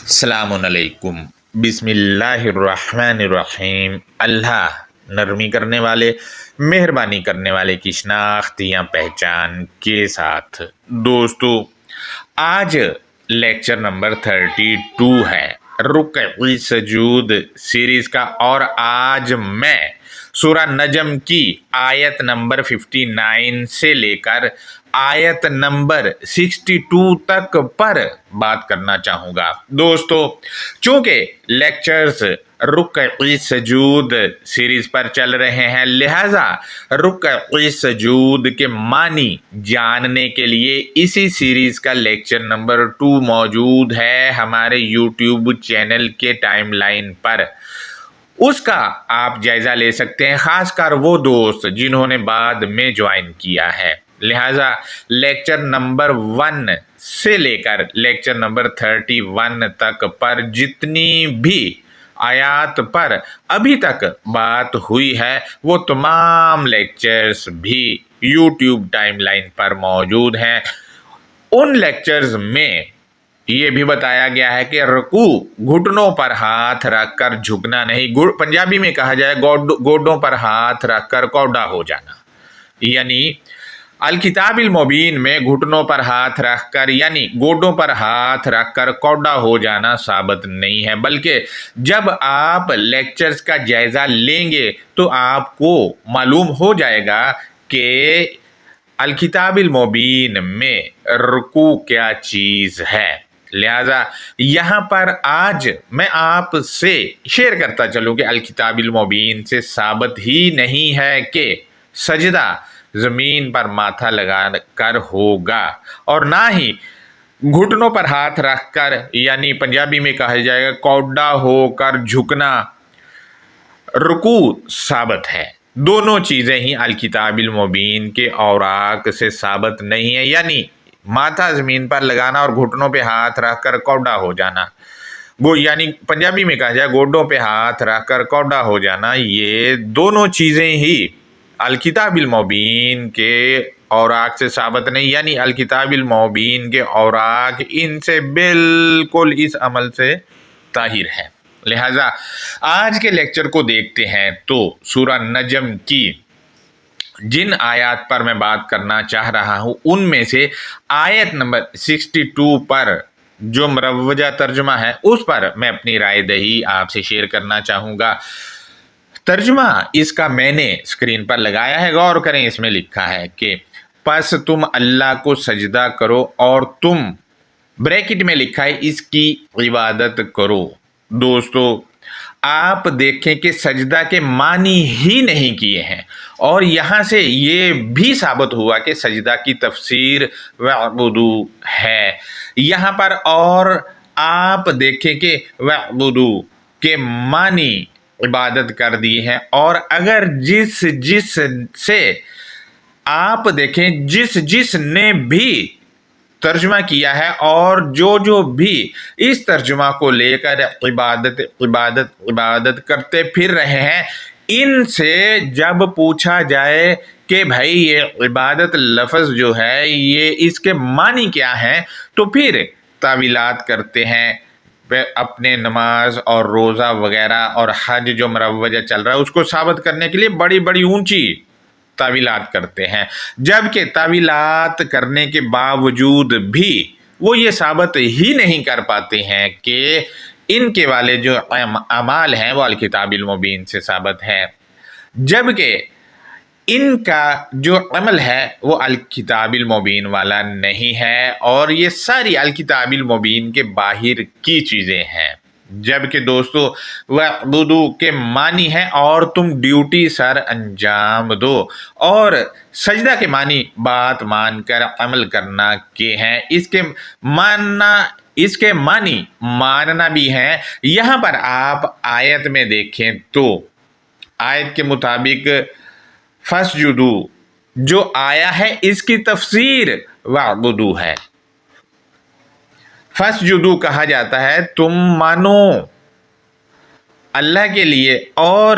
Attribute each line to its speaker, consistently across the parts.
Speaker 1: السلام علیکم۔ بسم اللہ الرحمن الرحیم۔ اللہ نرمی کرنے والے، مہربانی کرنے والے کی شناخت یا پہچان کے ساتھ۔ دوستو، آج لیکچر نمبر 32 ہے رکوع سجود سیریز کا، اور آج میں سورہ نجم کی آیت نمبر 59 سے لے کر آیت نمبر 62 تک پر بات کرنا چاہوں گا۔ دوستو، چونکہ لیکچرز رکوع سجود سیریز پر چل رہے ہیں، لہذا رکوع سجود کے معنی جاننے کے لیے اسی سیریز کا لیکچر نمبر 2 موجود ہے ہمارے یوٹیوب چینل کے ٹائم لائن پر۔ اس کا آپ جائزہ لے سکتے ہیں، خاص کر وہ دوست جنہوں نے بعد میں جوائن کیا ہے۔ لہٰذا لیکچر نمبر 1 سے لے کر لیکچر نمبر 31 تک پر جتنی بھی آیات پر ابھی تک بات ہوئی ہے، وہ تمام لیکچرز بھی یوٹیوب ٹائم لائن پر موجود ہیں۔ ان لیکچرز میں یہ بھی بتایا گیا ہے کہ رکوع گھٹنوں پر ہاتھ رکھ کر جھکنا نہیں، پنجابی میں کہا جائے گوڈوں پر ہاتھ رکھ کر کوڈا ہو جانا، یعنی الکتاب المبین میں گھٹنوں پر ہاتھ رکھ کر یعنی گوڈوں پر ہاتھ رکھ کر کوڈا ہو جانا ثابت نہیں ہے، بلکہ جب آپ لیکچرز کا جائزہ لیں گے تو آپ کو معلوم ہو جائے گا کہ الکتاب المبین میں رکوع کیا چیز ہے۔ لہذا یہاں پر آج میں آپ سے شیئر کرتا چلوں کہ الکتاب المبین سے ثابت ہی نہیں ہے کہ سجدہ زمین پر ماتھا لگا کر ہوگا، اور نہ ہی گھٹنوں پر ہاتھ رکھ کر یعنی پنجابی میں کہا جائے گا کوڈا ہو کر جھکنا رکوع ثابت ہے۔ دونوں چیزیں ہی الکتاب المبین کے اوراق سے ثابت نہیں ہے، یعنی ماتھا زمین پر لگانا اور گھٹنوں پہ ہاتھ رکھ کر کوڈا ہو جانا، یعنی پنجابی میں کہا جائے گوڈوں پہ ہاتھ رکھ کر کوڈا ہو جانا، یہ دونوں چیزیں ہی الکتاب المبین کے اوراق سے ثابت نہیں، یعنی الکتاب المبین کے اوراق ان سے بالکل اس عمل سے طاہر ہے۔ لہٰذا آج کے لیکچر کو دیکھتے ہیں تو سورہ نجم کی جن آیات پر میں بات کرنا چاہ رہا ہوں ان میں سے آیت نمبر 62 پر جو مروجہ ترجمہ ہے اس پر میں اپنی رائے دہی آپ سے شیئر کرنا چاہوں گا۔ ترجمہ اس کا میں نے اسکرین پر لگایا ہے، غور کریں، اس میں لکھا ہے کہ پس تم اللہ کو سجدہ کرو اور تم بریکٹ میں لکھا ہے اس کی عبادت کرو۔ دوستو، آپ دیکھیں کہ سجدہ کے معنی ہی نہیں کیے ہیں، اور یہاں سے یہ بھی ثابت ہوا کہ سجدہ کی تفسیر وَاعْبُدُوا ہے یہاں پر، اور آپ دیکھیں کہ وَاعْبُدُوا کے معنی عبادت کر دی ہے، اور اگر جس سے آپ دیکھیں جس نے بھی ترجمہ کیا ہے اور جو بھی اس ترجمہ کو لے کر عبادت کرتے پھر رہے ہیں، ان سے جب پوچھا جائے کہ بھائی یہ عبادت لفظ جو ہے یہ اس کے معنی کیا ہیں، تو پھر تعویلات کرتے ہیں، اپنے نماز اور روزہ وغیرہ اور حج جو مروجہ چل رہا ہے اس کو ثابت کرنے کے لیے بڑی بڑی اونچی تعویلات کرتے ہیں، جبکہ تعویلات کرنے کے باوجود بھی وہ یہ ثابت ہی نہیں کر پاتے ہیں کہ ان کے والے جو اعمال ہیں وہ الکتاب المبین سے ثابت ہے، جبکہ ان کا جو عمل ہے وہ الکتاب المبین والا نہیں ہے، اور یہ ساری الکتاب المبین کے باہر کی چیزیں ہیں۔ جبکہ دوستو وَاعْبُدُوا کے معنی ہے اور تم ڈیوٹی سر انجام دو، اور سجدہ کے معنی بات مان کر عمل کرنا کے ہیں، اس کے معنی ماننا بھی ہیں۔ یہاں پر آپ آیت میں دیکھیں تو آیت کے مطابق فَاسْجُدُوا جو آیا ہے اس کی تفسیر وَاعْبُدُوا ہے۔ فَاسْجُدُوا کہا جاتا ہے تم مانو اللہ کے لیے، اور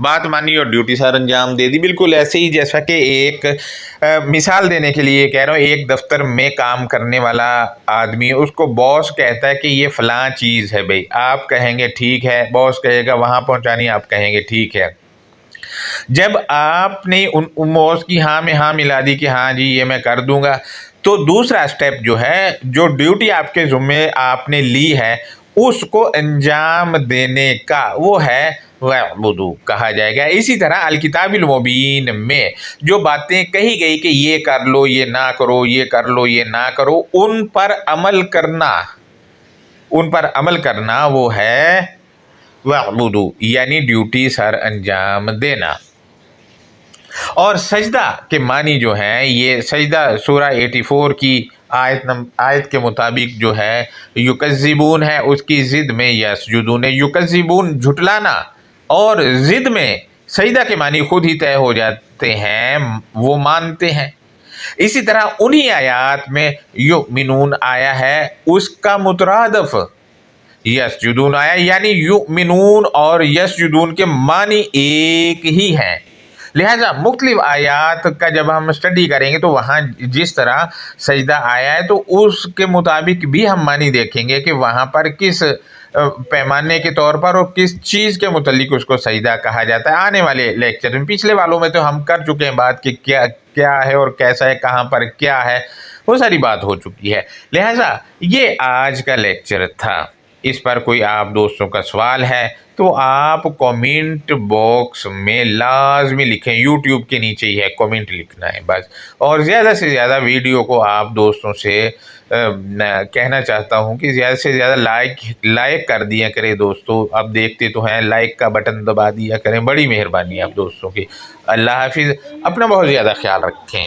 Speaker 1: بات مانی اور ڈیوٹی سر انجام دے دی۔ بالکل ایسے ہی جیسا کہ ایک مثال دینے کے لیے کہہ رہا ہوں، ایک دفتر میں کام کرنے والا آدمی، اس کو باس کہتا ہے کہ یہ فلاں چیز ہے بھائی، آپ کہیں گے ٹھیک ہے، باس کہے گا وہاں پہنچانی، آپ کہیں گے ٹھیک ہے۔ جب آپ نے ان باس کی ہاں میں ہاں ملا دی کہ ہاں جی یہ میں کر دوں گا، تو دوسرا سٹیپ جو ہے، جو ڈیوٹی آپ کے ذمے آپ نے لی ہے اس کو انجام دینے کا، وہ ہے وَاعْبُدُوا کہا جائے گا۔ اسی طرح الکتاب المبین میں جو باتیں کہی گئی کہ یہ کر لو، یہ نہ کرو، یہ کر لو، یہ نہ کرو، ان پر عمل کرنا وہ ہے وَاعْبُدُوا، یعنی ڈیوٹی سر انجام دینا۔ اور سجدہ کے معنی جو ہے، یہ سجدہ سورہ 84 کی آیت کے مطابق جو ہے یکذبون ہے، اس کی ضد میں یسجدون ہے۔ یکذبون جھٹلانا، اور ضد میں سجدہ کے معنی خود ہی طے ہو جاتے ہیں، وہ مانتے ہیں۔ اسی طرح انہی آیات میں یؤمنون آیا ہے، اس کا مترادف یسجدون آیا، یعنی یؤمنون اور یسجدون کے معنی ایک ہی ہیں۔ لہٰذا مختلف آیات کا جب ہم اسٹڈی کریں گے تو وہاں جس طرح سجدہ آیا ہے تو اس کے مطابق بھی ہم معنی دیکھیں گے کہ وہاں پر کس پیمانے کے طور پر اور کس چیز کے متعلق اس کو سجدہ کہا جاتا ہے۔ آنے والے لیکچر میں، پچھلے والوں میں تو ہم کر چکے ہیں بات کہ کیا ہے اور کیسا ہے، کہاں پر کیا ہے، وہ ساری بات ہو چکی ہے۔ لہٰذا یہ آج کا لیکچر تھا۔ اس پر کوئی آپ دوستوں کا سوال ہے تو آپ کومنٹ باکس میں لازمی لکھیں، یوٹیوب کے نیچے ہی ہے، کومنٹ لکھنا ہے بس۔ اور زیادہ سے زیادہ ویڈیو کو آپ دوستوں سے کہنا چاہتا ہوں کہ زیادہ سے زیادہ لائک کر دیا کریں دوستو، اب دیکھتے تو ہیں، لائک کا بٹن دبا دیا کریں، بڑی مہربانی آپ دوستوں کی۔ اللہ حافظ، اپنا بہت زیادہ خیال رکھیں۔